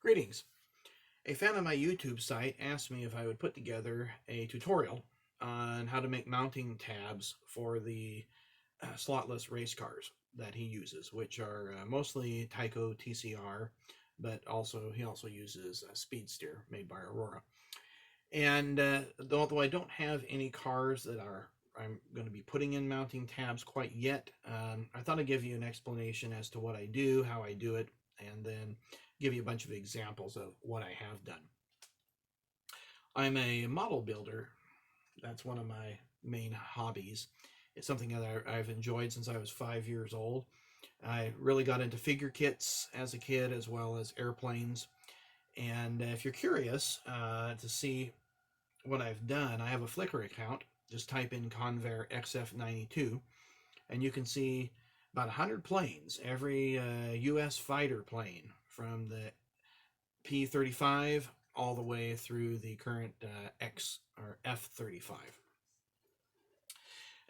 Greetings. A fan on my YouTube site asked me if I would put together a tutorial on how to make mounting tabs for the slotless race cars that he uses, which are mostly Tyco TCR, but he also uses a speed steer made by Aurora. And although I don't have any cars that I'm going to be putting in mounting tabs quite yet, I thought I'd give you an explanation as to what I do, how I do it, and then give you a bunch of examples of what I have done. I'm a model builder. That's one of my main hobbies. It's something that I've enjoyed since I was 5 years old. I really got into figure kits as a kid, as well as airplanes. And if you're curious to see what I've done, I have a Flickr account. Just type in Convair XF92, and you can see about 100 planes, every U.S. fighter plane, from the P-35 all the way through the current F-35.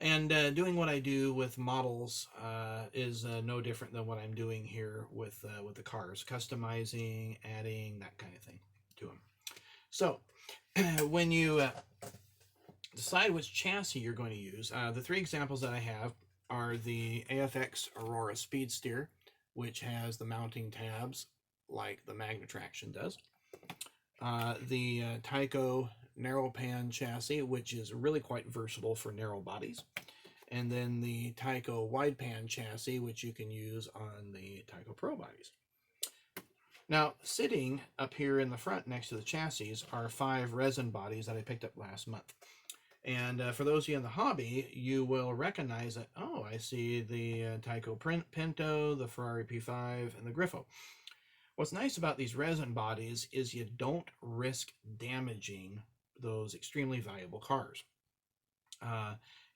And doing what I do with models is no different than what I'm doing here with the cars, customizing, adding, that kind of thing to them. So when you decide which chassis you're going to use, the three examples that I have are the AFX Aurora Speed Steer, which has the mounting tabs like the Magnetraction does. The Tyco narrow pan chassis, which is really quite versatile for narrow bodies. And then the Tyco wide pan chassis, which you can use on the Tyco Pro bodies. Now, sitting up here in the front next to the chassis are 5 resin bodies that I picked up last month. And for those of you in the hobby, you will recognize that, oh, I see the Tyco Pinto, the Ferrari P5, and the Griffo. What's nice about these resin bodies is you don't risk damaging those extremely valuable cars.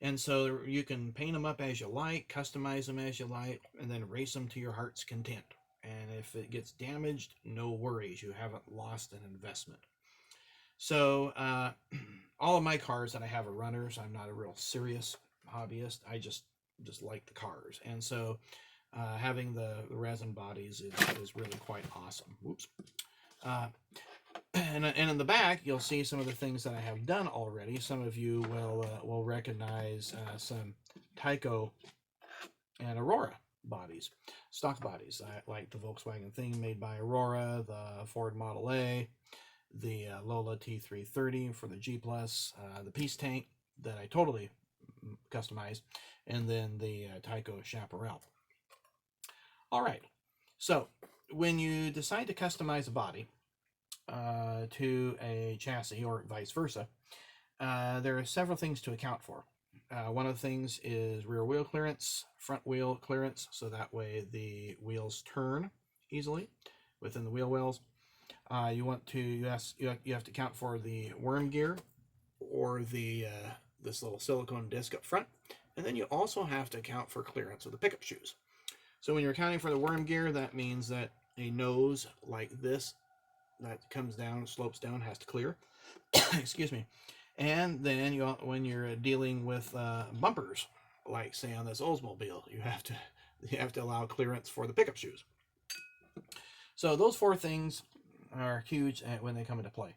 And so you can paint them up as you like, customize them as you like, and then race them to your heart's content. And if it gets damaged, no worries. You haven't lost an investment. So all of my cars that I have are runners. I'm not a real serious hobbyist. I just like the cars. And so having the resin bodies is really quite awesome. Whoops. And in the back, you'll see some of the things that I have done already. Some of you will recognize some Tyco and Aurora bodies, stock bodies, like the Volkswagen thing made by Aurora, the Ford Model A, the Lola T330 for the G+, the Peace Tank that I totally customized, and then the Tyco Chaparral. All right, so when you decide to customize a body to a chassis or vice versa, there are several things to account for. One of the things is rear wheel clearance, front wheel clearance, so that way the wheels turn easily within the wheel wells. You have to account for the worm gear or the this little silicone disc up front, and then you also have to account for clearance of the pickup shoes. So when you're accounting for the worm gear, that means that a nose like this that comes down, slopes down, has to clear. Excuse me. And then when you're dealing with bumpers, like say on this Oldsmobile, you have to allow clearance for the pickup shoes. So those 4 things are huge when they come into play.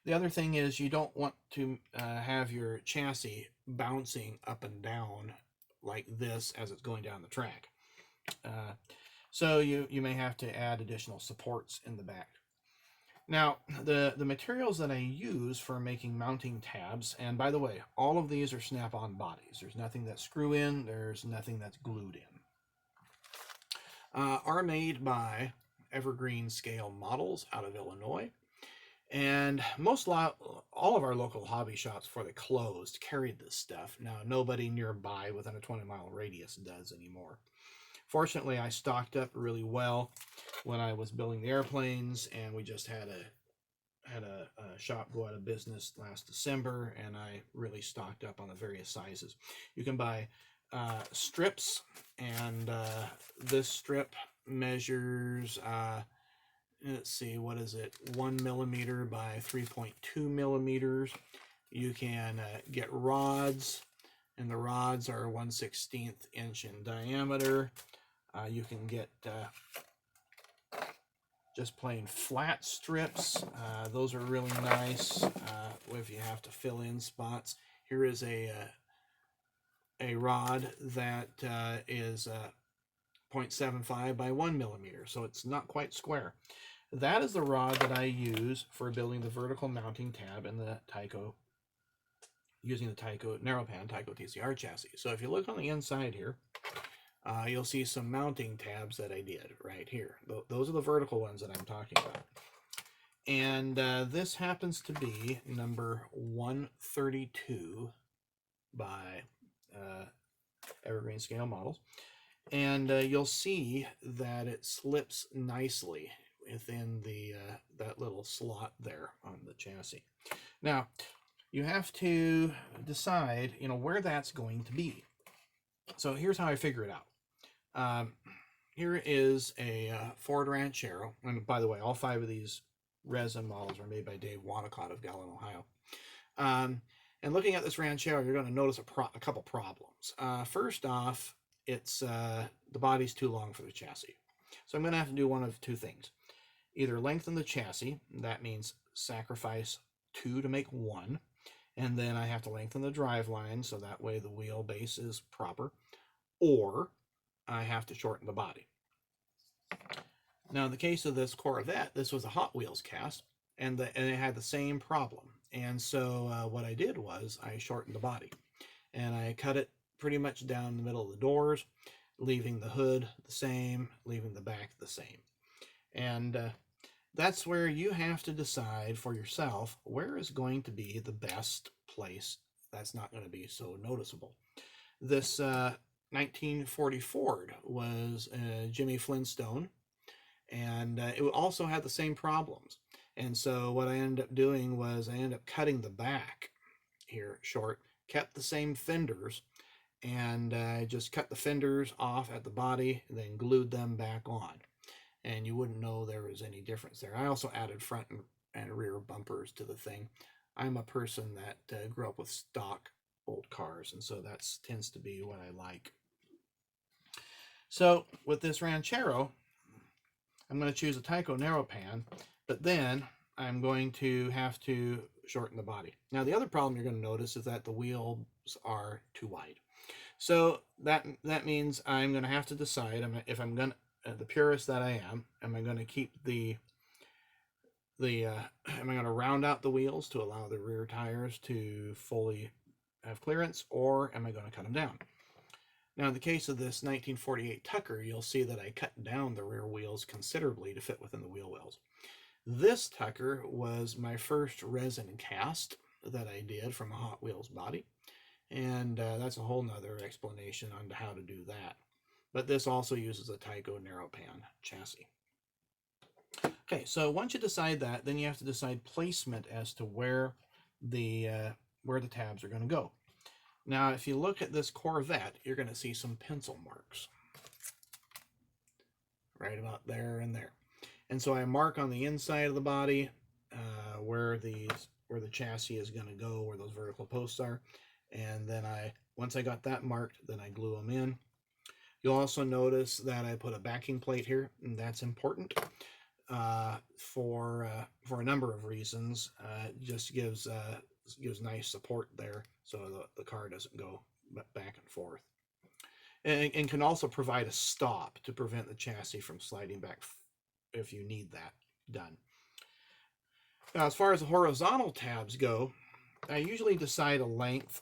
The other thing is you don't want to have your chassis bouncing up and down like this as it's going down the track. So you may have to add additional supports in the back. Now, the materials that I use for making mounting tabs, and by the way, all of these are snap-on bodies. There's nothing that's screw in, there's nothing that's glued in. Are made by Evergreen Scale Models out of Illinois. And all of our local hobby shops before they closed carried this stuff. Now, nobody nearby within a 20-mile radius does anymore. Fortunately, I stocked up really well when I was building the airplanes, and we just had a shop go out of business last December, and I really stocked up on the various sizes. You can buy strips, and this strip measures, let's see, what is it, 1 millimeter by 3.2 millimeters. You can get rods, and the rods are 1/16 inch in diameter. You can get just plain flat strips. Those are really nice if you have to fill in spots. Here is a rod that is 0.75 by 1 millimeter, so it's not quite square. That is the rod that I use for building the vertical mounting tab in the Tyco, using the Tyco Narrowpan Tyco TCR chassis. So if you look on the inside here, you'll see some mounting tabs that I did right here. Those are the vertical ones that I'm talking about. And this happens to be number 132 by Evergreen Scale Models. And you'll see that it slips nicely within the that little slot there on the chassis. Now, you have to decide, where that's going to be. So here's how I figure it out. Here is a Ford Ranchero, and by the way, all 5 of these resin models are made by Dave Wanacott of Gallen, Ohio. And looking at this Ranchero, you're going to notice a couple problems. First off, it's the body's too long for the chassis. So I'm going to have to do one of 2 things. Either lengthen the chassis, that means sacrifice 2 to make 1, and then I have to lengthen the drive line so that way the wheelbase is proper, or I have to shorten the body. Now in the case of this Corvette, this was a Hot Wheels cast, and it had the same problem. And so what I did was I shortened the body, and I cut it pretty much down the middle of the doors, leaving the hood the same, leaving the back the same. And that's where you have to decide for yourself where is going to be the best place that's not going to be so noticeable. This 1940 Ford was Jimmy Flintstone, and it also had the same problems. And so what I ended up doing was I ended up cutting the back here short, kept the same fenders, and I just cut the fenders off at the body, and then glued them back on. And you wouldn't know there was any difference there. I also added front and rear bumpers to the thing. I'm a person that grew up with stock old cars, and so that tends to be what I like. So with this Ranchero, I'm going to choose a Tyco Narrowpan, but then I'm going to have to shorten the body. Now the other problem you're going to notice is that the wheels are too wide. So that means I'm going to have to decide if I'm going to, the purist that I am I going to keep am I going to round out the wheels to allow the rear tires to fully have clearance, or am I going to cut them down? Now in the case of this 1948 Tucker, you'll see that I cut down the rear wheels considerably to fit within the wheel wells. This Tucker was my first resin cast that I did from a Hot Wheels body, and that's a whole nother explanation on how to do that. But this also uses a Tyco Narrowpan chassis. Okay, so once you decide that, then you have to decide placement as to where the tabs are going to go. Now, if you look at this Corvette, you're going to see some pencil marks right about there and there. And so I mark on the inside of the body where the chassis is going to go, where those vertical posts are, and then once I got that marked, then I glue them in. You'll also notice that I put a backing plate here, and that's important for a number of reasons. It just gives nice support there, so the car doesn't go back and forth, and can also provide a stop to prevent the chassis from sliding back if you need that done. Now, as far as the horizontal tabs go, I usually decide a length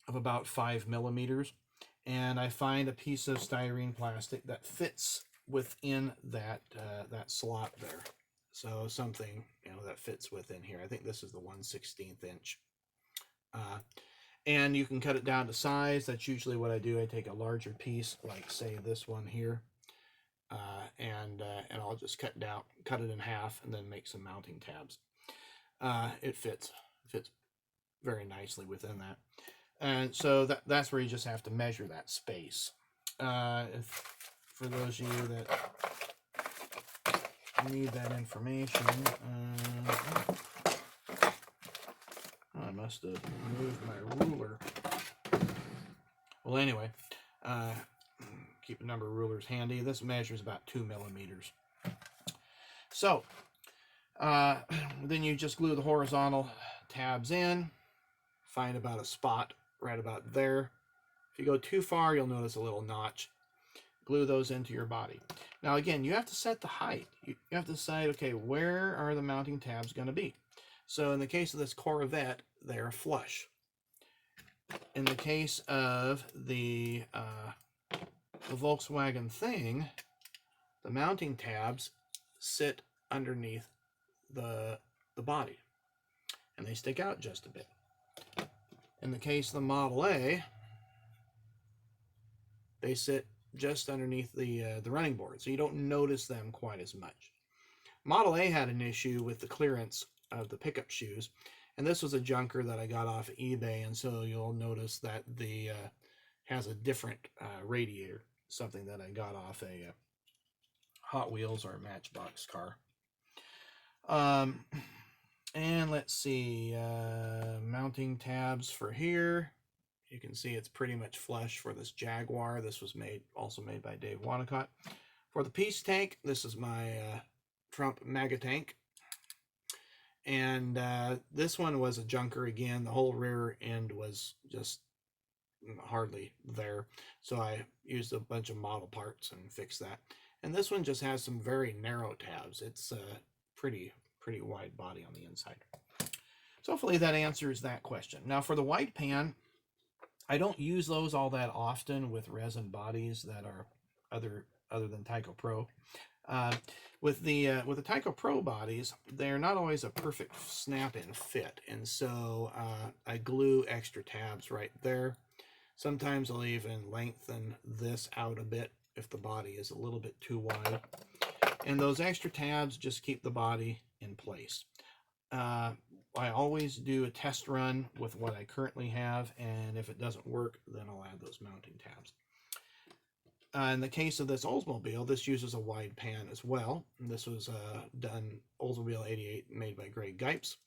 of about 5 millimeters. And I find a piece of styrene plastic that fits within that slot there. So something that fits within here. I think this is the 1/16 inch. And you can cut it down to size. That's usually what I do. I take a larger piece, like say this one here, and I'll just cut it in half, and then make some mounting tabs. It fits very nicely within that. And so that's where you just have to measure that space. For those of you that need that information, I must have moved my ruler. Well, anyway, keep a number of rulers handy. This measures about 2 millimeters. So then you just glue the horizontal tabs in, find about a spot right about there. If you go too far, you'll notice a little notch. Glue those into your body. Now again, you have to set the height. You have to decide, okay, where are the mounting tabs going to be? So in the case of this Corvette, they're flush. In the case of the Volkswagen thing, the mounting tabs sit underneath the body, and they stick out just a bit. In the case of the Model A, they sit just underneath the running board, so you don't notice them quite as much. Model A had an issue with the clearance of the pickup shoes, and this was a junker that I got off eBay, and so you'll notice that the has a different radiator, something that I got off a Hot Wheels or Matchbox car. And let's see, mounting tabs for here. You can see it's pretty much flush for this Jaguar. This was also made by Dave Wanacott. For the Peace tank, this is my Trump MAGA tank. And this one was a junker again. The whole rear end was just hardly there. So I used a bunch of model parts and fixed that. And this one just has some very narrow tabs. It's a pretty wide body on the inside. So hopefully that answers that question. Now for the white pan, I don't use those all that often with resin bodies that are other than Tyco Pro. With the Tyco Pro bodies, they're not always a perfect snap-in fit, and so I glue extra tabs right there. Sometimes I'll even lengthen this out a bit if the body is a little bit too wide. And those extra tabs just keep the body in place. I always do a test run with what I currently have, and if it doesn't work, then I'll add those mounting tabs. In the case of this Oldsmobile, this uses a wide pan as well. And this was done Oldsmobile 88, made by Greg Gipes,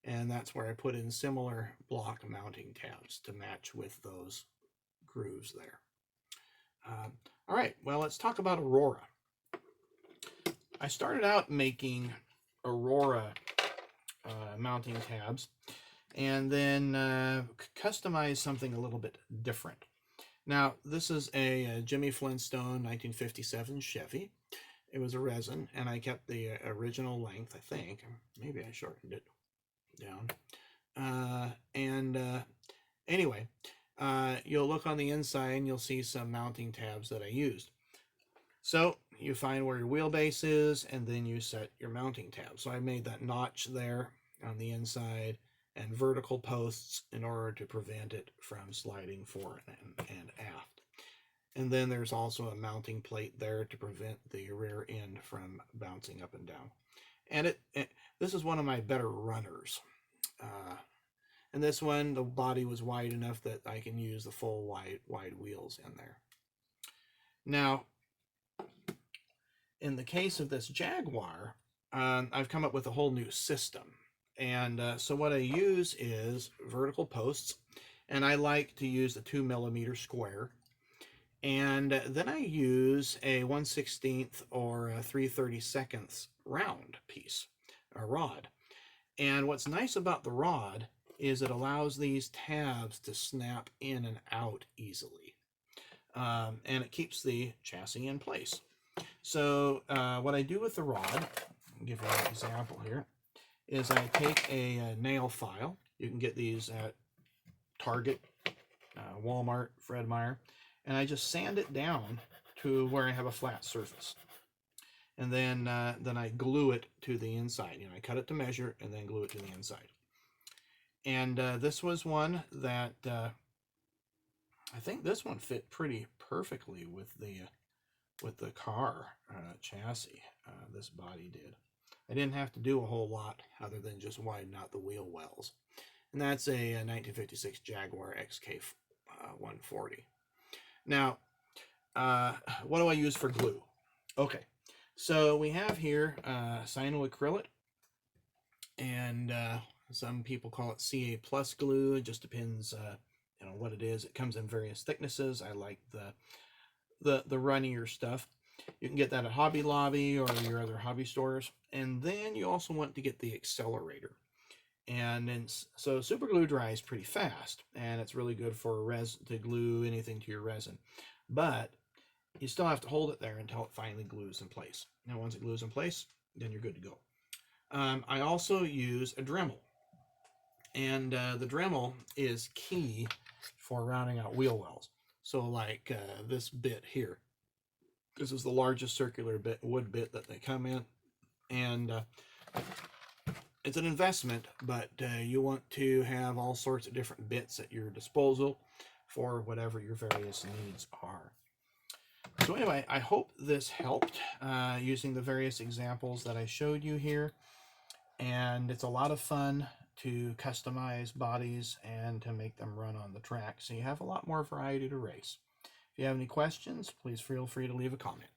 and that's where I put in similar block mounting tabs to match with those grooves there. All right, well, let's talk about Aurora. I started out making Aurora mounting tabs, and then customized something a little bit different. Now, this is a Jimmy Flintstone 1957 Chevy. It was a resin, and I kept the original length, I think. Maybe I shortened it down. Anyway, you'll look on the inside, and you'll see some mounting tabs that I used. So you find where your wheelbase is, and then you set your mounting tab. So I made that notch there on the inside and vertical posts in order to prevent it from sliding forward and aft. And then there's also a mounting plate there to prevent the rear end from bouncing up and down. And this is one of my better runners. And this one, the body was wide enough that I can use the full wide wheels in there. Now, in the case of this Jaguar, I've come up with a whole new system. And so what I use is vertical posts, and I like to use the 2mm square. And then I use a 1/16 or a 3/32 round piece, a rod. And what's nice about the rod is it allows these tabs to snap in and out easily. And it keeps the chassis in place. So what I do with the rod, I'll give you an example here, is I take a nail file. You can get these at Target, Walmart, Fred Meyer, and I just sand it down to where I have a flat surface. And then I glue it to the inside. You know, I cut it to measure and then glue it to the inside. And this was one that I think this one fit pretty perfectly with the car chassis. This body did. I didn't have to do a whole lot other than just widen out the wheel wells. And that's a 1956 Jaguar XK 140. Now, what do I use for glue? Okay, so we have here cyanoacrylate, and some people call it CA plus glue. It just depends what it is. It comes in various thicknesses. I like the runnier stuff. You can get that at Hobby Lobby or your other hobby stores. And then you also want to get the accelerator. And then, so super glue dries pretty fast, and it's really good for to glue anything to your resin. But you still have to hold it there until it finally glues in place. Now, once it glues in place, then you're good to go. I also use a Dremel, and the Dremel is key for rounding out wheel wells. So like this bit here, this is the largest circular wood bit that they come in, and it's an investment, but you want to have all sorts of different bits at your disposal for whatever your various needs are. So anyway, I hope this helped using the various examples that I showed you here. And it's a lot of fun to customize bodies and to make them run on the track. So you have a lot more variety to race. If you have any questions, please feel free to leave a comment.